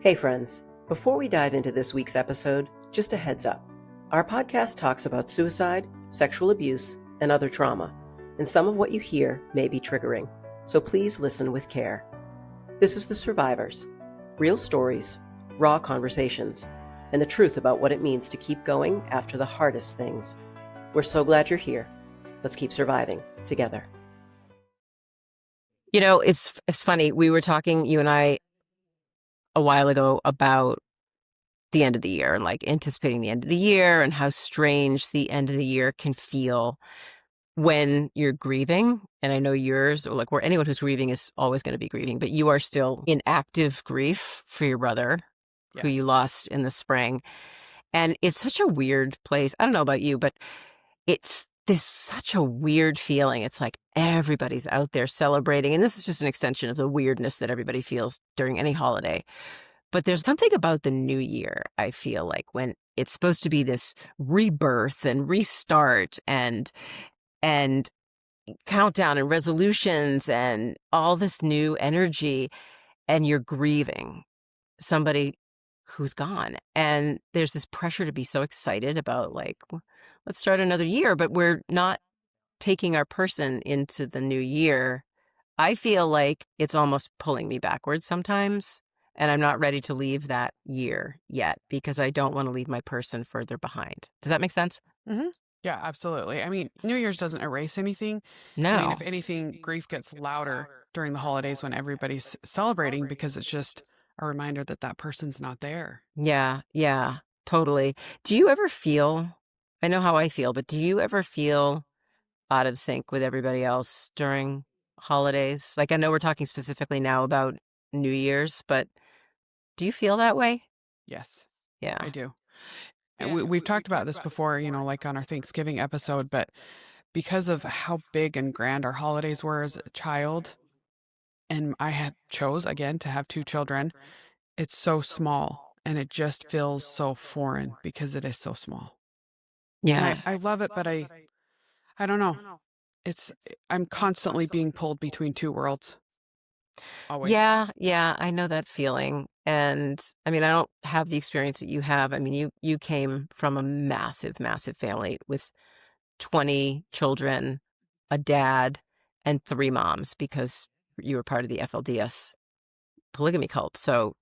Hey friends, before we dive into this week's episode, just a heads up. Our podcast talks about suicide, sexual abuse, and other trauma, and some of what you hear may be triggering, so please listen with care. This is The Survivors, real stories, raw conversations, and the truth about what it means to keep going after the hardest things. We're so glad you're here. Let's keep surviving together. You know, it's funny. We were talking, you and I, a while ago about the end of the year and like anticipating the end of the year and how strange the end of the year can feel when you're grieving. And I know yours, or like where anyone who's grieving is always going to be grieving, but you are still in active grief for your brother who you lost in the spring. And it's such a weird place. I don't know about you, but it's such a weird feeling. It's like everybody's out there celebrating. And this is just an extension of the weirdness that everybody feels during any holiday. But there's something about the new year, I feel like, when it's supposed to be this rebirth and restart and countdown and resolutions and all this new energy, and you're grieving somebody who's gone. And there's this pressure to be so excited about, like, let's start another year, but we're not taking our person into the new year. I feel like it's almost pulling me backwards sometimes, and I'm not ready to leave that year yet because I don't want to leave my person further behind. Does that make sense? Mm-hmm. Yeah, absolutely. I mean, New Year's doesn't erase anything. No. I mean, if anything, grief gets louder during the holidays when everybody's celebrating because it's just a reminder that that person's not there. Yeah, totally. Do you ever feel, I know how I feel, but do you ever feel out of sync with everybody else during holidays? Like, I know we're talking specifically now about New Year's, but do you feel that way? Yes, Yeah. I do. And we've talked about this before, you know, like on our Thanksgiving episode, but because of how big and grand our holidays were as a child, and I had chose again to have 2 children, it's so small and it just feels so foreign because it is so small. Yeah. And I love it, but I don't know. I'm constantly being pulled between 2 worlds. Always. Yeah, I know that feeling. And I mean, I don't have the experience that you have. I mean, you came from a massive, massive family with 20 children, a dad, and 3 moms because you were part of the FLDS polygamy cult. So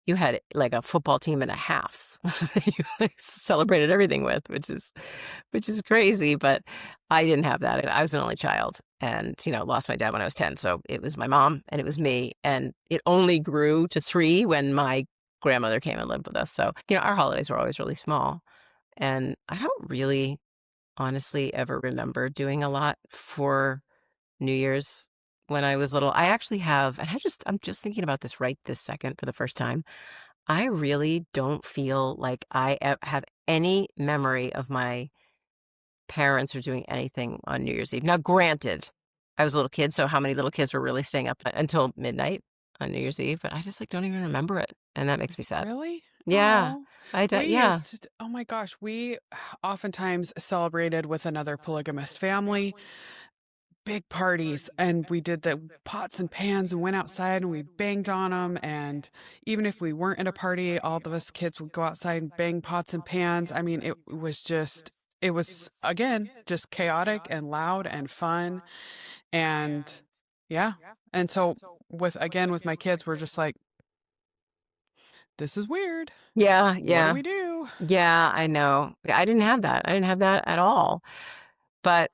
you had like a football team and a half that you like celebrated everything with, which is crazy. But I didn't have that. I was an only child and, lost my dad when I was 10. So it was my mom and it was me. And it only grew to 3 when my grandmother came and lived with us. So, our holidays were always really small. And I don't really honestly ever remember doing a lot for New Year's when I was little. I actually have, and I'm just thinking about this right this second for the first time. I really don't feel like I have any memory of my parents or doing anything on New Year's Eve. Now, granted, I was a little kid, so how many little kids were really staying up until midnight on New Year's Eve? But I just don't even remember it, and that makes me sad. Really? Yeah, Aw. yeah. Oh my gosh, we oftentimes celebrated with another polygamist family, big parties, and we did the pots and pans and went outside and we banged on them. And even if we weren't at a party, all of us kids would go outside and bang pots and pans. I mean, it was again, just chaotic and loud and fun. And yeah. And so with my kids, we're just like, this is weird. Yeah. What do we do? Yeah, I know. I didn't have that. I didn't have that at all. But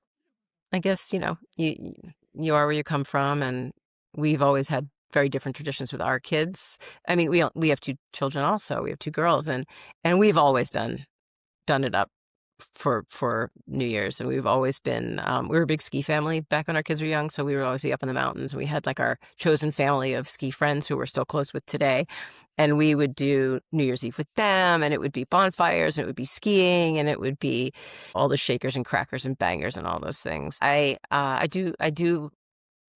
I guess, you are where you come from, and we've always had very different traditions with our kids. I mean, we have 2 children also. We have 2 girls, and we've always done it up for New Year's. And we've always been, we were a big ski family back when our kids were young. So we would always be up in the mountains. We had like our chosen family of ski friends who we're still close with today. And we would do New Year's Eve with them, and it would be bonfires, and it would be skiing, and it would be all the shakers and crackers and bangers and all those things. I do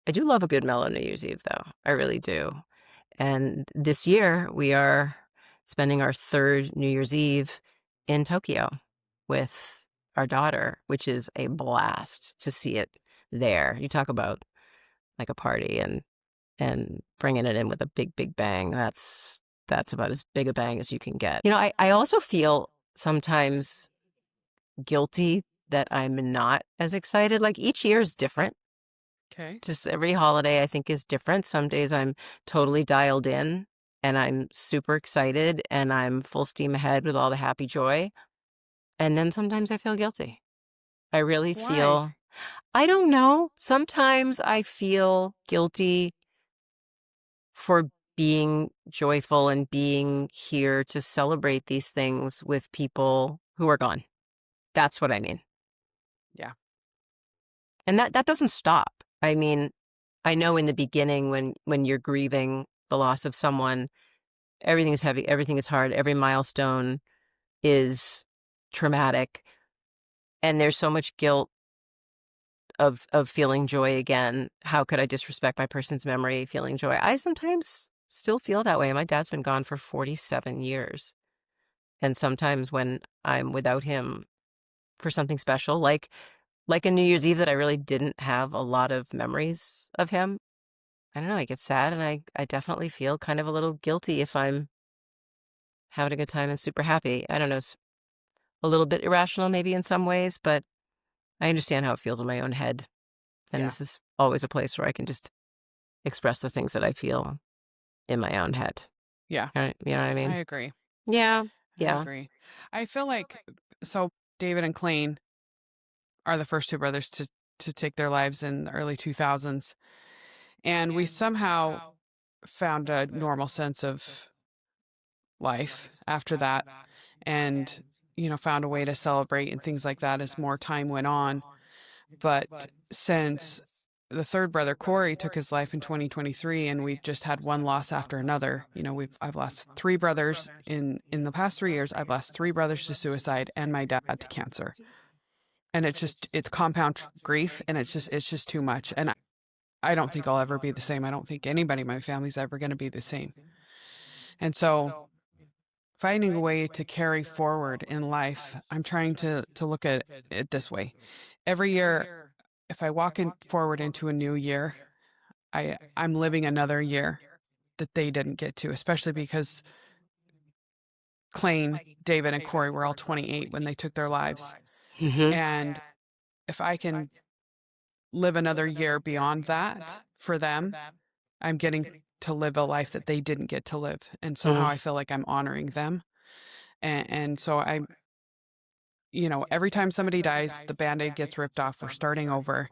love a good mellow New Year's Eve, though. I really do. And this year we are spending our 3rd New Year's Eve in Tokyo with our daughter, which is a blast to see it there. You talk about like a party and bringing it in with a big, big bang. That's that's about as big a bang as you can get. You know, I also feel sometimes guilty that I'm not as excited. Like each year is different. Okay. Just every holiday I think is different. Some days I'm totally dialed in and I'm super excited and I'm full steam ahead with all the happy joy. And then sometimes I feel guilty. I really Why? feel, I don't know. Sometimes I feel guilty for being joyful and being here to celebrate these things with people who are gone. That's what I mean. Yeah. And that doesn't stop. I mean, I know in the beginning when you're grieving the loss of someone, everything is heavy, everything is hard, every milestone is traumatic, and there's so much guilt of feeling joy again. How could I disrespect my person's memory, feeling joy? I sometimes still feel that way. My dad's been gone for 47 years. And sometimes when I'm without him for something special, like a New Year's Eve that I really didn't have a lot of memories of him, I don't know, I get sad and I definitely feel kind of a little guilty if I'm having a good time and super happy. I don't know, it's a little bit irrational maybe in some ways, but I understand how it feels in my own head. And Yeah. this is always a place where I can just express the things that I feel in my own head. Yeah. You know what I mean? I agree. Yeah. I Yeah. agree. I feel like so David and Clayne are the first two brothers to take their lives in the early 2000s, and we somehow found a normal sense of life after that, and found a way to celebrate and things like that as more time went on. But since the third brother Corey took his life in 2023, and we've just had one loss after another. I've lost three brothers in the past 3 years. I've lost three brothers to suicide and my dad to cancer, and it's compound grief, and it's just too much. And I don't think I'll ever be the same. I don't think anybody in my family's ever going to be the same. And so finding a way to carry forward in life, I'm trying to look at it this way. Every year, if I walk forward into a new year, I'm living another year that they didn't get to, especially because Clayne, David, and Corey were all 28 when they took their lives. Mm-hmm. And if I can live another year beyond that for them, I'm getting to live a life that they didn't get to live. And somehow I feel like I'm honoring them. And so every time somebody dies, the Band-Aid gets ripped off. We're starting over.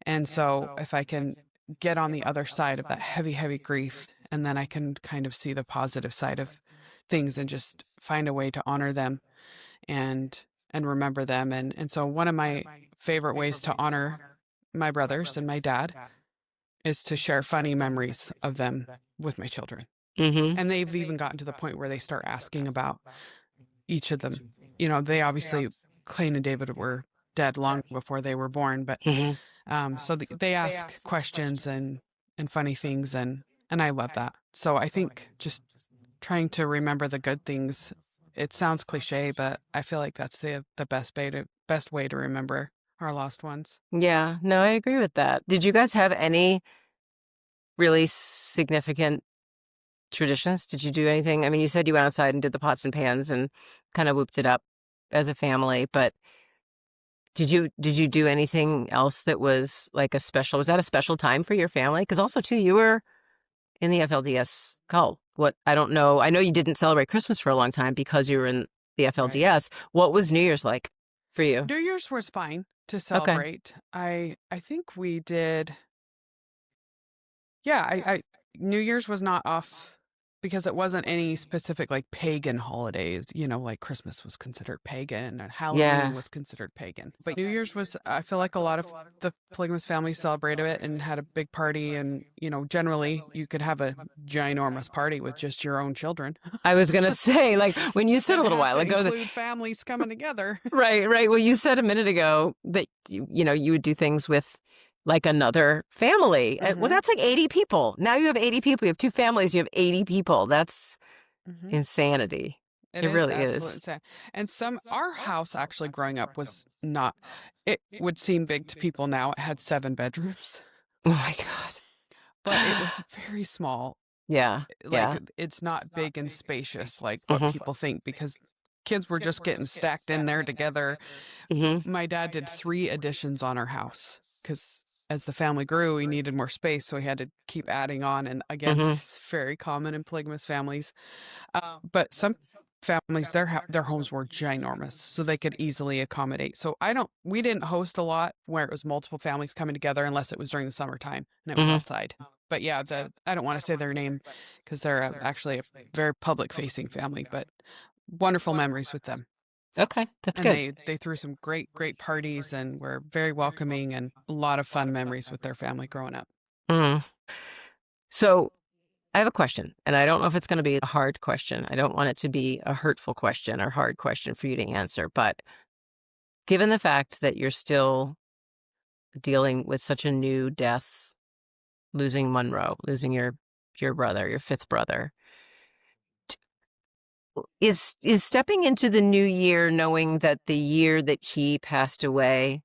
And so if I can get on the other side of that heavy, heavy grief, and then I can kind of see the positive side of things and just find a way to honor them and remember them. And so one of my favorite ways to honor my brothers and my dad is to share funny memories of them with my children. Mm-hmm. And they've even gotten to the point where they start asking about each of them. They obviously, Clayne and David were dead long before they were born, but so they ask questions and funny things, and I love that. So I think just trying to remember the good things. It sounds cliche, but I feel like that's the best way to remember our lost ones. Yeah. No, I agree with that. Did you guys have any really significant traditions? Did you do anything? I mean, you said you went outside and did the pots and pans and kind of whooped it up as a family, but did you do anything else that was like was that a special time for your family? Because also too, you were in the FLDS cult. What, I don't know. I know you didn't celebrate Christmas for a long time because you were in the FLDS. Right. What was New Year's like for you? New Year's was fine to Okay. celebrate. I think we did. Yeah, I New Year's was not off because it wasn't any specific like pagan holidays. Like Christmas was considered pagan and Halloween Yeah. was considered pagan. But New Year's was, I feel like a lot of the polygamous families celebrated it and had a big party. And, generally you could have a ginormous party with just your own children. I was going to say, like, when you said a little while ago include families coming together. Right. Well, you said a minute ago that, you would do things with like another family. Well, that's like 80 people. Now you have 80 people. You have two families. You have 80 people. That's insanity. It really is. Insane. And our house actually growing up was not, it would seem big to people now. It had 7 bedrooms. Oh my God. But it was very small. Yeah. Like, Yeah. it's not big and spacious like what Mhm. people think, because kids were just getting stacked in there together. Mhm. My dad did 3 additions on our house because as the family grew, we needed more space, so he had to keep adding on. And again, Mhm. it's very common in polygamous families. But some families, their homes were ginormous, so they could easily accommodate. So we didn't host a lot where it was multiple families coming together unless it was during the summertime and it was Mhm. outside. But yeah, I don't want to say their name because they're actually a very public facing family, but wonderful memories with them. Okay, that's And good. they threw some great parties and were very welcoming, and a lot of fun memories with their family growing up. Mm. So I have a question, and I don't know if it's going to be a hard question. I don't want it to be a hurtful question or hard question for you to answer. But given the fact that you're still dealing with such a new death, losing Monroe, losing your brother, your fifth brother, is stepping into the new year knowing that the year that he passed away,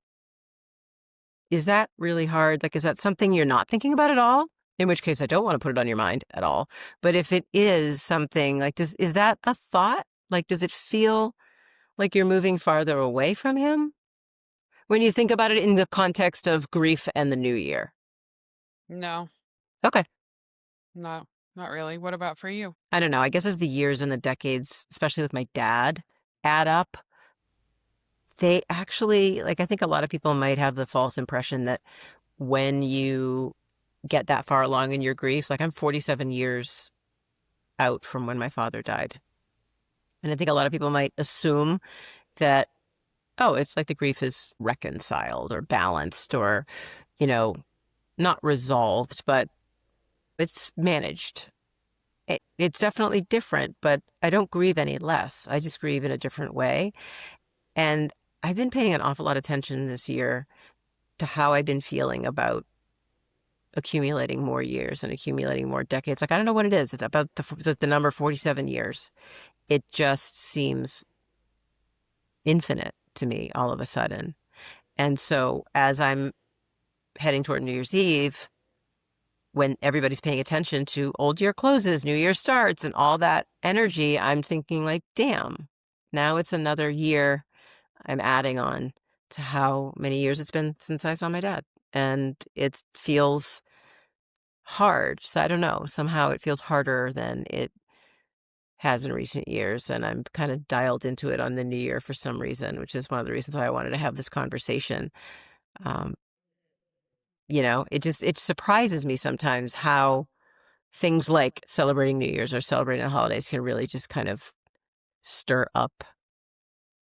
is that really hard? Like, is that something you're not thinking about at all? In which case, I don't want to put it on your mind at all. But if it is something like, is that a thought? Like, does it feel like you're moving farther away from him when you think about it in the context of grief and the new year? No, Okay. no, not really. What about for you? I don't know. I guess as the years and the decades, especially with my dad, add up, they actually, like, I think a lot of people might have the false impression that when you get that far along in your grief, like I'm 47 years out from when my father died. And I think a lot of people might assume that, oh, it's like the grief is reconciled or balanced or, you know, not resolved, but it's managed. It's definitely different, but I don't grieve any less. I just grieve in a different way. And I've been paying an awful lot of attention this year to how I've been feeling about accumulating more years and accumulating more decades. Like, I don't know what it is. It's about the number 47 years. It just seems infinite to me all of a sudden. And so as I'm heading toward New Year's Eve, when everybody's paying attention to old year closes, New Year starts, and all that energy, I'm thinking like, damn, now it's another year I'm adding on to how many years it's been since I saw my dad. And it feels hard. So I don't know. Somehow it feels harder than it has in recent years. And I'm kind of dialed into it on the new year for some reason, which is one of the reasons why I wanted to have this conversation. Um, it surprises me sometimes how things like celebrating New Year's or celebrating the holidays can really just kind of stir up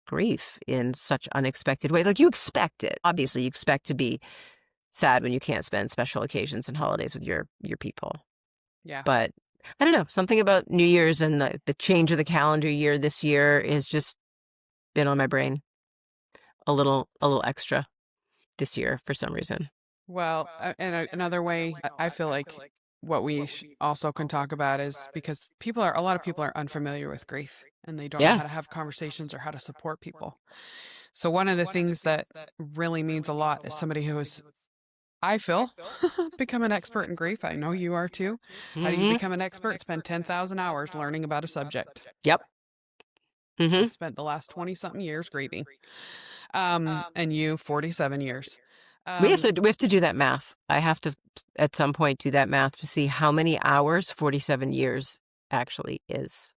grief in such unexpected ways. Like, you expect it. Obviously, you expect to be sad when you can't spend special occasions and holidays with your people. Yeah. But I don't know, something about New Year's and the change of the calendar year this year has just been on my brain a little extra this year for some reason. Well, another way I feel like what we also can talk about is because a lot of people are unfamiliar with grief and they don't know Yeah. how to have conversations or how to support people. So one of the things that really means a lot is somebody who is, I feel, become an expert in grief. I know you are too. How do you Hmm. become an expert? Spend 10,000 hours learning about a subject. Yep. Hmm. I've spent the last 20 something years grieving. And you 47 years. We have to do that math. I have to at some point do that math to see how many hours 47 years actually is.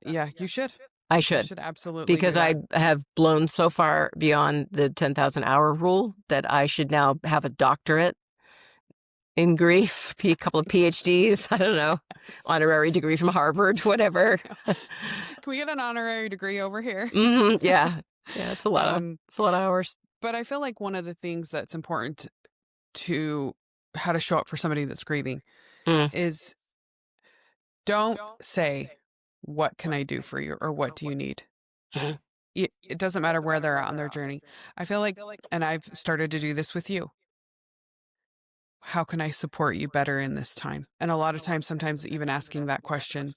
Yeah, you should. I You should, should absolutely do because I that. have blown so far beyond the 10,000 hour rule that I should now have a doctorate in grief, a couple of PhDs, I don't know, honorary degree from Harvard, whatever. Can we get an honorary degree over here? Yeah. Yeah, it's a lot of hours. But I feel like one of the things that's important to how to show up for somebody that's grieving Mm. is don't say, "What can I do for you?" or "What do you need?" Mhm. It doesn't matter where they're at on their journey. I feel like, and I've started to do this with you. How can I support you better in this time? And a lot of times, sometimes even asking that question,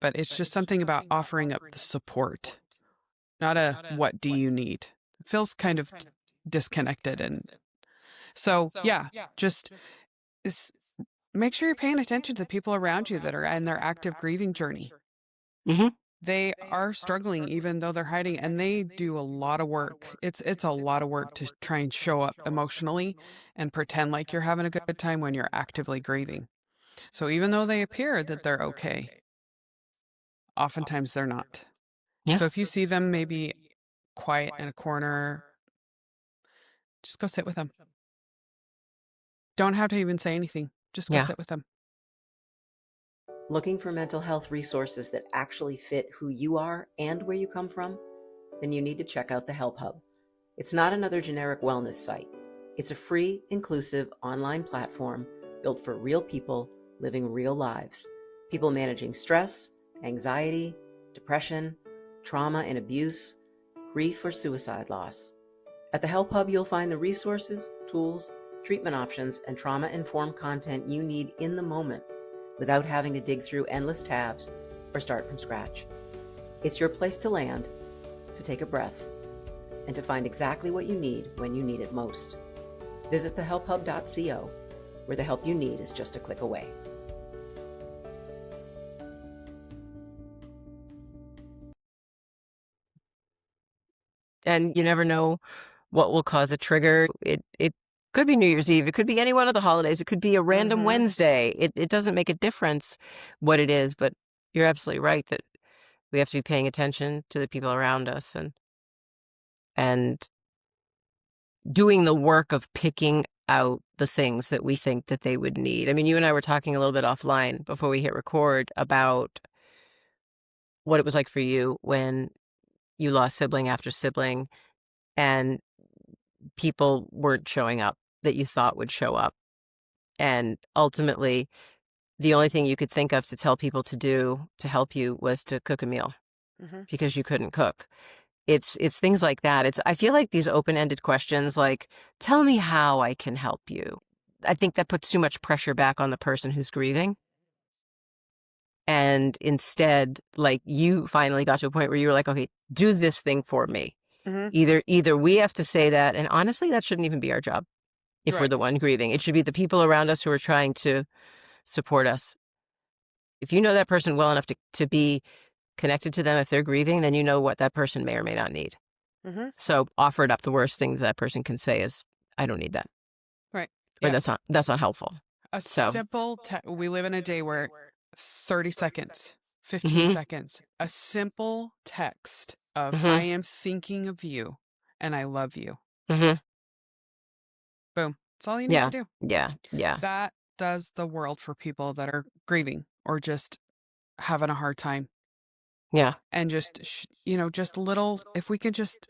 but it's just something about offering up the support, not a "What do you need?" It feels kind of disconnected. And so, yeah, just make sure you're paying attention to the people around you that are in their active grieving journey. Mhm. They are struggling even though they're hiding, and they do a lot of work. It's a lot of work to try and show up emotionally and pretend like you're having a good time when you're actively grieving. So even though they appear that they're okay, oftentimes they're not. Yeah. So if you see them maybe quiet in a corner, just go sit with them. Don't have to even say anything. Just go Yeah. sit with them. Looking for mental health resources that actually fit who you are and where you come from? Then you need to check out the HelpHUB. It's not another generic wellness site. It's a free, inclusive online platform built for real people living real lives. People managing stress, anxiety, depression, trauma and abuse, grief or suicide loss. At the HelpHUB, you'll find the resources, tools, treatment options, and trauma-informed content you need in the moment without having to dig through endless tabs or start from scratch. It's your place to land, to take a breath, and to find exactly what you need when you need it most. Visit thehelphub.co, where the help you need is just a click away. And you never know what will cause a trigger. It could be New Year's Eve. It could be any one of the holidays. It could be a random Wednesday. It doesn't make a difference what it is, but you're absolutely right that we have to be paying attention to the people around us and doing the work of picking out the things that we think that they would need. I mean, you and I were talking a little bit offline before we hit record about what it was like for you when you lost sibling after sibling and people weren't showing up that you thought would show up. And ultimately, the only thing you could think of to tell people to do to help you was to cook a meal because you couldn't cook. It's things like that. I feel like these open-ended questions like, tell me how I can help you. I think that puts too much pressure back on the person who's grieving. And instead, like you finally got to a point where you were like, okay, do this thing for me. Either we have to say that, and honestly, that shouldn't even be our job if we're the one grieving. It should be the people around us who are trying to support us. If you know that person well enough to be connected to them if they're grieving, then you know what that person may or may not need. So offer it up. The worst thing that person can say is, I don't need that. Right. Or Yeah. that's not helpful. Simple we live in a day where 30 seconds, 15 seconds, a simple text of I am thinking of you and I love you. Boom. That's all you need to do. Yeah. That does the world for people that are grieving or just having a hard time. Yeah. And just, just little, if we can just,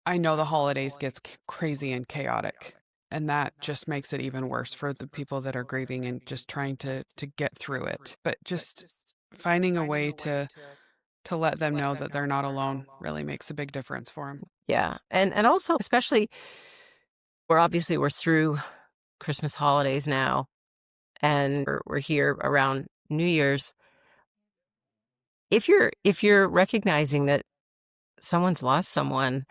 I know the holidays gets crazy and chaotic. And that just makes it even worse for the people that are grieving and just trying to get through it. But just finding a way to let them know that they're not alone really makes a big difference for them. Yeah. And also, especially, we're through Christmas holidays now, and we're here around New Year's. If you're recognizing that someone's lost someone,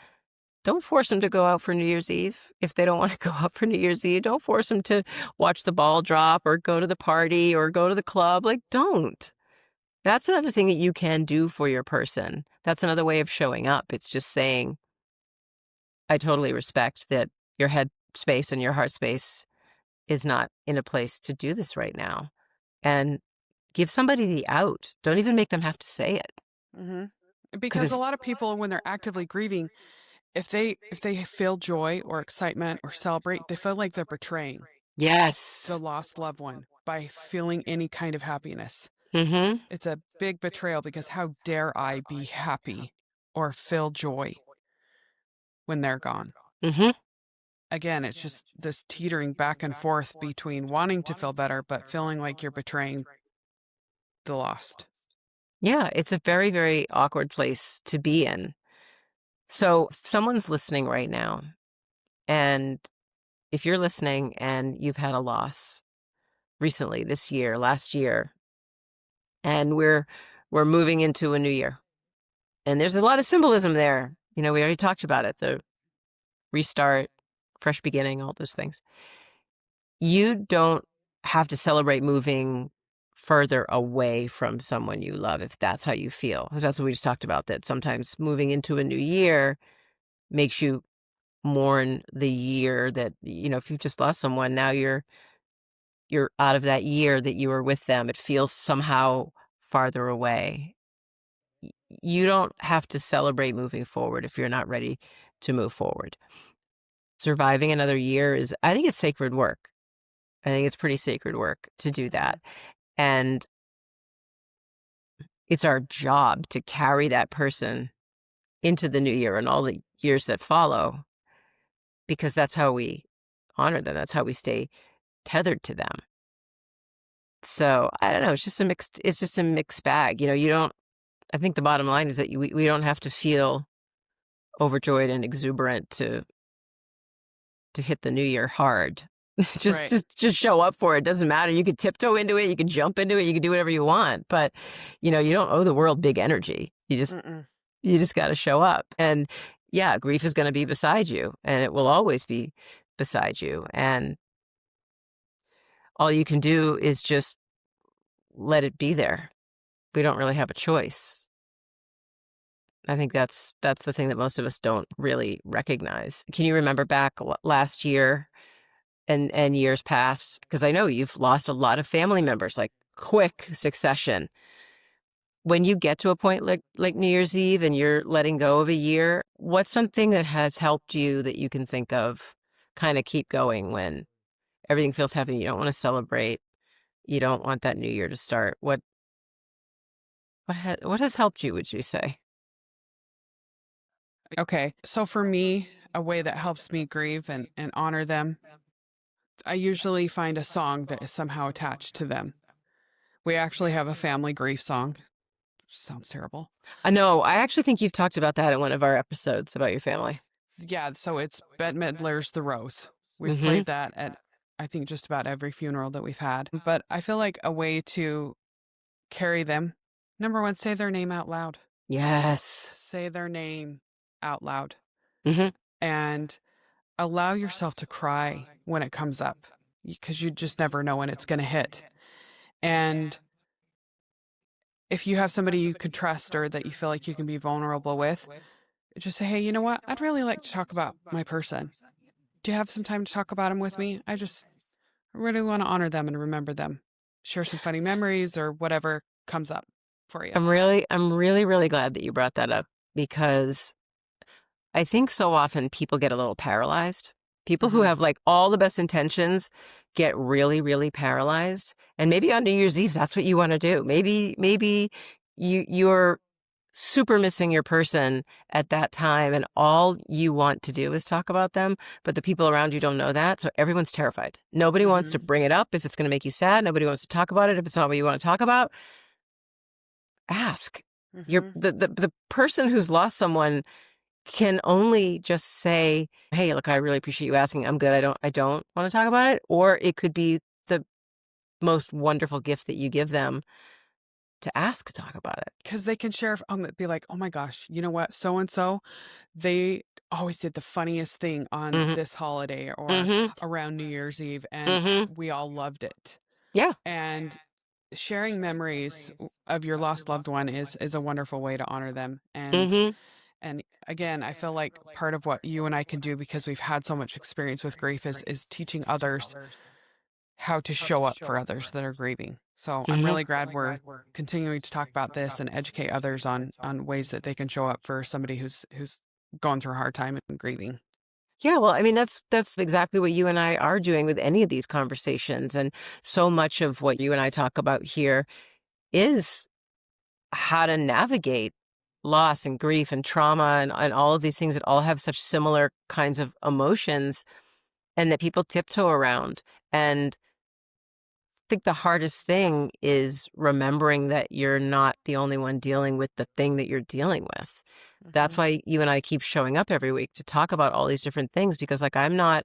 don't force them to go out for New Year's Eve. If they don't want to go out for New Year's Eve, don't force them to watch the ball drop or go to the party or go to the club. Like, don't. That's another thing that you can do for your person. That's another way of showing up. It's just saying, I totally respect that your head space and your heart space is not in a place to do this right now. And give somebody the out. Don't even make them have to say it. Because a lot of people, when they're actively grieving, if they feel joy or excitement or celebrate, they feel like they're betraying the lost loved one by feeling any kind of happiness. It's a big betrayal because how dare I be happy or feel joy when they're gone? Again, it's just this teetering back and forth between wanting to feel better but feeling like you're betraying the lost. Yeah, it's a very, very awkward place to be in. So if someone's listening right now, and if you're listening and you've had a loss recently, this year, last year, and we're moving into a new year, and there's a lot of symbolism there. We already talked about it, the restart, fresh beginning, all those things. You don't have to celebrate moving further away from someone you love, if that's how you feel. 'Cause that's what we just talked about, that sometimes moving into a new year makes you mourn the year that, if you've just lost someone, now you're out of that year that you were with them. It feels somehow farther away. You don't have to celebrate moving forward if you're not ready to move forward. Surviving another year I think it's sacred work. I think it's pretty sacred work to do that. And it's our job to carry that person into the new year and all the years that follow, because that's how we honor them. That's how we stay tethered to them. So I don't know. It's just a mixed bag. I think the bottom line is that we don't have to feel overjoyed and exuberant to hit the new year hard. Just show up for it. It doesn't matter. You could tiptoe into it. You could jump into it. You could do whatever you want. But, you don't owe the world big energy. You just got to show up. And yeah, grief is going to be beside you, and it will always be beside you. And all you can do is just let it be there. We don't really have a choice. I think that's the thing that most of us don't really recognize. Can you remember back last year and years past? Because I know you've lost a lot of family members, like quick succession. When you get to a point like New Year's Eve and you're letting go of a year, what's something that has helped you that you can think of, kind of keep going when everything feels heavy? You don't want to celebrate. You don't want that new year to start. What has helped you, would you say? Okay. So for me, a way that helps me grieve and honor them, I usually find a song that is somehow attached to them. We actually have a family grief song. Sounds terrible. I know. I actually think you've talked about that in one of our episodes about your family. Yeah. So it's Bette Midler's The Rose. We've played that at, I think, just about every funeral that we've had. But I feel like a way to carry them, number one, say their name out loud. Yes. Say their name out loud. Mm-hmm. And allow yourself to cry when it comes up, because you just never know when it's going to hit. And if you have somebody you could trust or that you feel like you can be vulnerable with, just say, hey, you know what? I'd really like to talk about my person. Do you have some time to talk about them with me? I really want to honor them and remember them. Share some funny memories or whatever comes up for you. I'm really, really glad that you brought that up, because I think so often people get a little paralyzed. People who have like all the best intentions get really, really paralyzed. And maybe on New Year's Eve, that's what you want to do. Maybe you're super missing your person at that time, and all you want to do is talk about them, but the people around you don't know that. So everyone's terrified. Nobody wants to bring it up if it's going to make you sad. Nobody wants to talk about it if it's not what you want to talk about. Ask. The person who's lost someone can only just say, hey, look, I really appreciate you asking. I'm good. I don't want to talk about it. Or it could be the most wonderful gift that you give them to ask to talk about it. Because they can share, be like, oh my gosh, you know what? So-and-so, they always did the funniest thing on this holiday or around New Year's Eve, and we all loved it. Yeah. And sharing memories of your lost loved one is a wonderful way to honor them. And again, I feel like part of what you and I can do, because we've had so much experience with grief, is teaching others how to show up for others that are grieving. So I'm really glad we're continuing to talk about this and educate others on ways that they can show up for somebody who's going through a hard time and grieving. Yeah, well, I mean, that's exactly what you and I are doing with any of these conversations. And so much of what you and I talk about here is how to navigate loss and grief and trauma and all of these things that all have such similar kinds of emotions, and that people tiptoe around. And I think the hardest thing is remembering that you're not the only one dealing with the thing that you're dealing with. That's why you and I keep showing up every week to talk about all these different things, because like, I'm not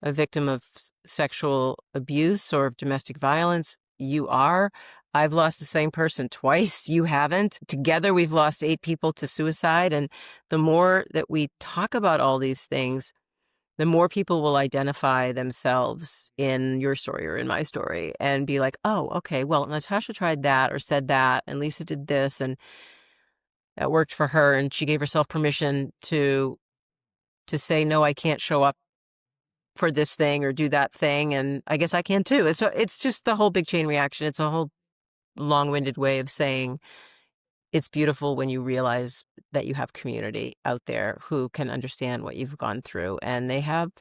a victim of sexual abuse or domestic violence. You are. I've lost the same person twice. You haven't. Together, we've lost 8 people to suicide. And the more that we talk about all these things, the more people will identify themselves in your story or in my story and be like, oh, okay, well, Natasha tried that or said that, and Lisa did this, and that worked for her, and she gave herself permission to say, no, I can't show up for this thing or do that thing, and I guess I can too. And so it's just the whole big chain reaction. It's a whole long-winded way of saying it's beautiful when you realize that you have community out there who can understand what you've gone through, and they have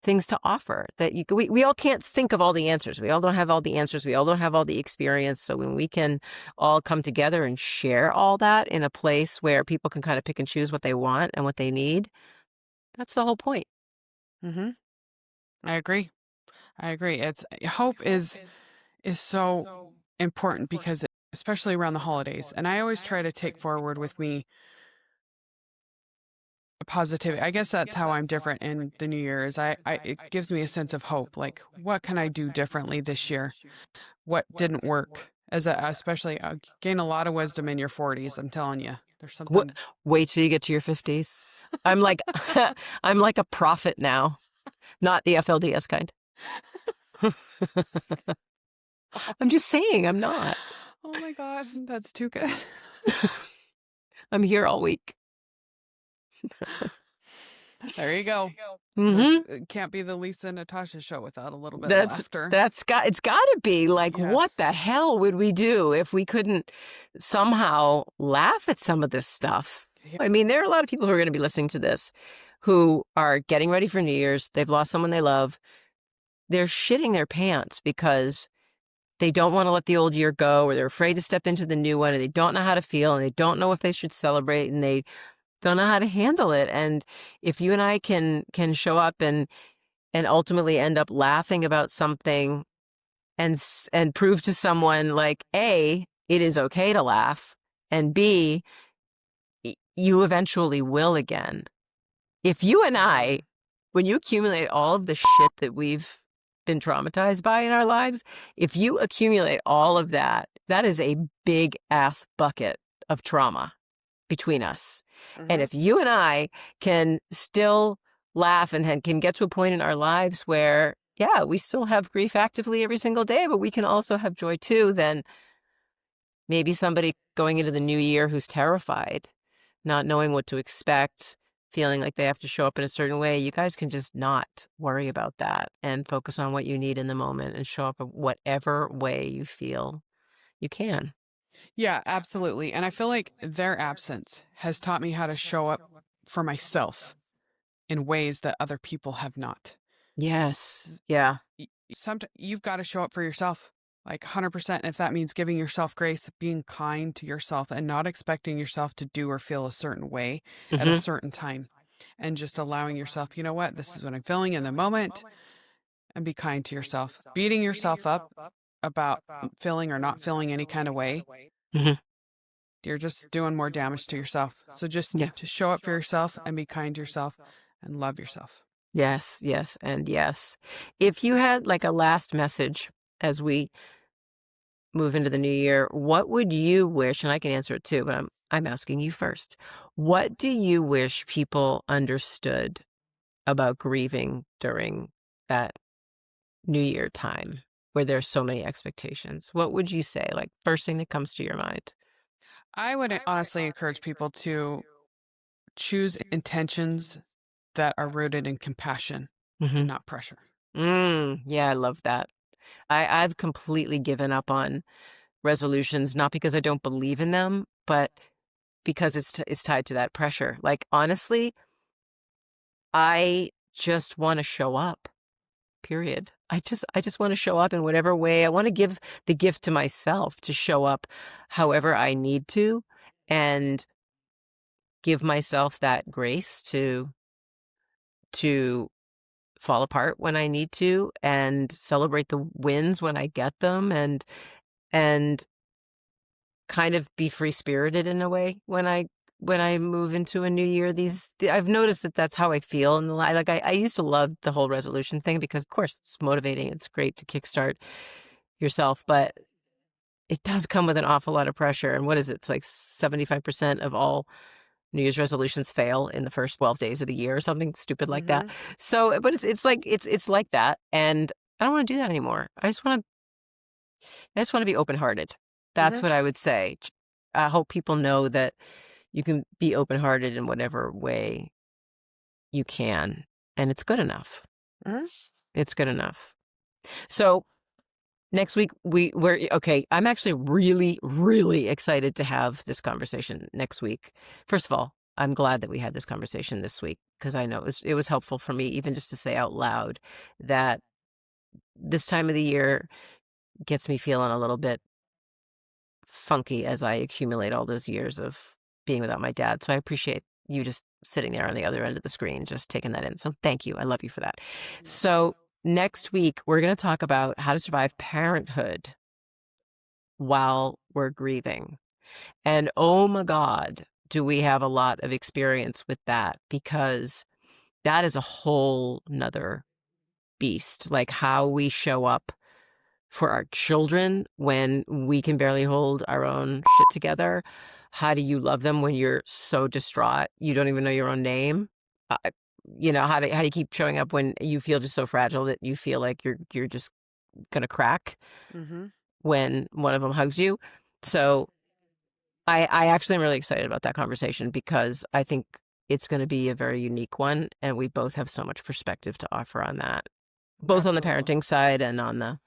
things to offer that we all can't think of all the answers. We all don't have all the answers. We all don't have all the experience. So when we can all come together and share all that in a place where people can kind of pick and choose what they want and what they need, that's the whole point. Mm-hmm. I agree. It's hope is so important because especially around the holidays. And I always try to take forward with me positivity. I guess that's how I'm different in the new year is it gives me a sense of hope. Like, what can I do differently this year? What didn't work? Especially gain a lot of wisdom in your 40s. I'm telling you, there's something. Wait till you get to your 50s. I'm like, I'm like a prophet now, not the FLDS kind. I'm just saying, I'm not. Oh my God, that's too good. I'm here all week. There you go. Mm-hmm. It can't be the Lisa and Natasha show without a little bit of laughter. It's got to be like, Yes. What the hell would we do if we couldn't somehow laugh at some of this stuff? Yeah. I mean, there are a lot of people who are going to be listening to this who are getting ready for New Year's. They've lost someone they love. They're shitting their pants because they don't want to let the old year go, or they're afraid to step into the new one, and they don't know how to feel, and they don't know if they should celebrate, and they don't know how to handle it. And if you and I can show up and ultimately end up laughing about something and prove to someone, like, A, it is okay to laugh, and B, you eventually will again. If you and I, when you accumulate all of the shit that we've been traumatized by in our lives, if you accumulate all of that, that is a big ass bucket of trauma between us. Mm-hmm. And if you and I can still laugh and can get to a point in our lives where, yeah, we still have grief actively every single day, but we can also have joy too, then maybe somebody going into the new year who's terrified, not knowing what to expect, feeling like they have to show up in a certain way, you guys can just not worry about that and focus on what you need in the moment and show up in whatever way you feel you can. Yeah, absolutely. And I feel like their absence has taught me how to show up for myself in ways that other people have not. Yes. Yeah. Sometimes you've got to show up for yourself, like 100%. If that means giving yourself grace, being kind to yourself, and not expecting yourself to do or feel a certain way at a certain time, and just allowing yourself, you know what, this is what I'm feeling in the moment, and be kind to yourself. Beating yourself up about feeling or not feeling any kind of way, you're just doing more damage to yourself. So just to show up for yourself and be kind to yourself and love yourself. Yes, yes, and yes. If you had like a last message as we move into the new year, what would you wish, and I can answer it too, but I'm asking you first. What do you wish people understood about grieving during that New Year time where there's so many expectations? What would you say? Like, first thing that comes to your mind? I would honestly encourage people to choose intentions that are rooted in compassion and not pressure. Yeah, I love that. I've completely given up on resolutions, not because I don't believe in them, but because it's tied to that pressure. Like, honestly, I just want to show up. Period. I just want to show up in whatever way. I want to give the gift to myself to show up however I need to, and give myself that grace to fall apart when I need to, and celebrate the wins when I get them, and kind of be free-spirited in a way when I move into a new year. I've noticed that that's how I feel. And I used to love the whole resolution thing because, of course, it's motivating. It's great to kickstart yourself, but it does come with an awful lot of pressure. And what is it? It's like 75% of all New Year's resolutions fail in the first 12 days of the year or something stupid like that. So, but it's like that, and I don't want to do that anymore. I just want to be open-hearted. That's what I would say. I hope people know that you can be open-hearted in whatever way you can, and it's good enough. It's good enough. So next week we're okay. I'm actually really, really excited to have this conversation next week. First of all, I'm glad that we had this conversation this week because I know it was helpful for me even just to say out loud that this time of the year gets me feeling a little bit funky as I accumulate all those years of being without my dad. So I appreciate you just sitting there on the other end of the screen, just taking that in. So thank you. I love you for that. So next week, we're going to talk about how to survive parenthood while we're grieving. And oh my God, do we have a lot of experience with that, because that is a whole nother beast. Like how we show up for our children when we can barely hold our own shit together. How do you love them when you're so distraught you don't even know your own name? How do you keep showing up when you feel just so fragile that you feel like you're just gonna crack when one of them hugs you? So I actually am really excited about that conversation because I think it's going to be a very unique one, and we both have so much perspective to offer on that, both on the parenting side and on the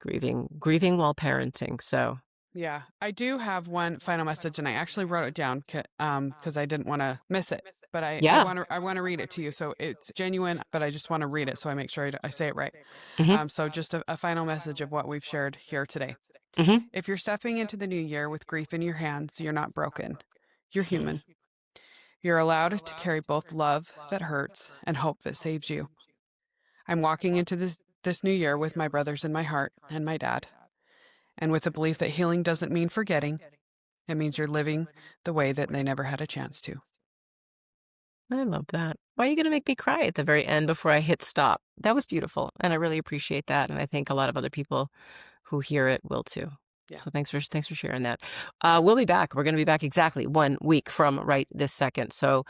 grieving while parenting. So yeah, I do have one final message, and I actually wrote it down because I didn't want to miss it. But I want to read it to you. So it's genuine, but I just want to read it so I make sure I say it right. So just a final message of what we've shared here today. If you're stepping into the new year with grief in your hands, you're not broken. You're human. You're allowed to carry both love that hurts and hope that saves you. I'm walking into this new year with my brothers in my heart and my dad, and with the belief that healing doesn't mean forgetting. It means you're living the way that they never had a chance to. I love that. Why are you going to make me cry at the very end before I hit stop? That was beautiful, and I really appreciate that, and I think a lot of other people who hear it will too. Yeah. So thanks for sharing that. We'll be back. We're going to be back exactly 1 week from right this second. So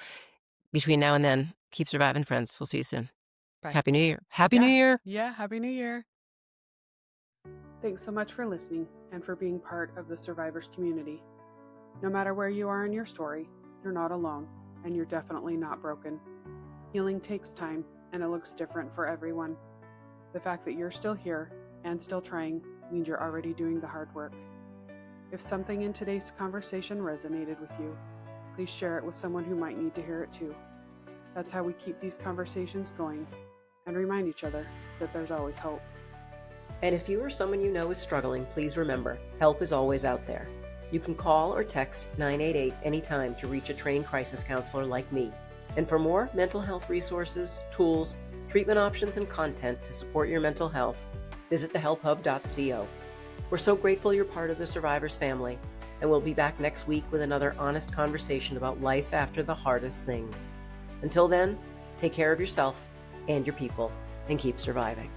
between now and then, keep surviving, friends. We'll see you soon. Bye. Happy New Year. Happy New Year. Yeah, Happy New Year. Thanks so much for listening and for being part of the Survivors community. No matter where you are in your story, you're not alone, and you're definitely not broken. Healing takes time, and it looks different for everyone. The fact that you're still here and still trying means you're already doing the hard work. If something in today's conversation resonated with you, please share it with someone who might need to hear it too. That's how we keep these conversations going and remind each other that there's always hope. And if you or someone you know is struggling, please remember, help is always out there. You can call or text 988 anytime to reach a trained crisis counselor like me. And for more mental health resources, tools, treatment options, and content to support your mental health, visit the HelpHUB.co. We're so grateful you're part of the Survivors family, and we'll be back next week with another honest conversation about life after the hardest things. Until then, take care of yourself and your people, and keep surviving.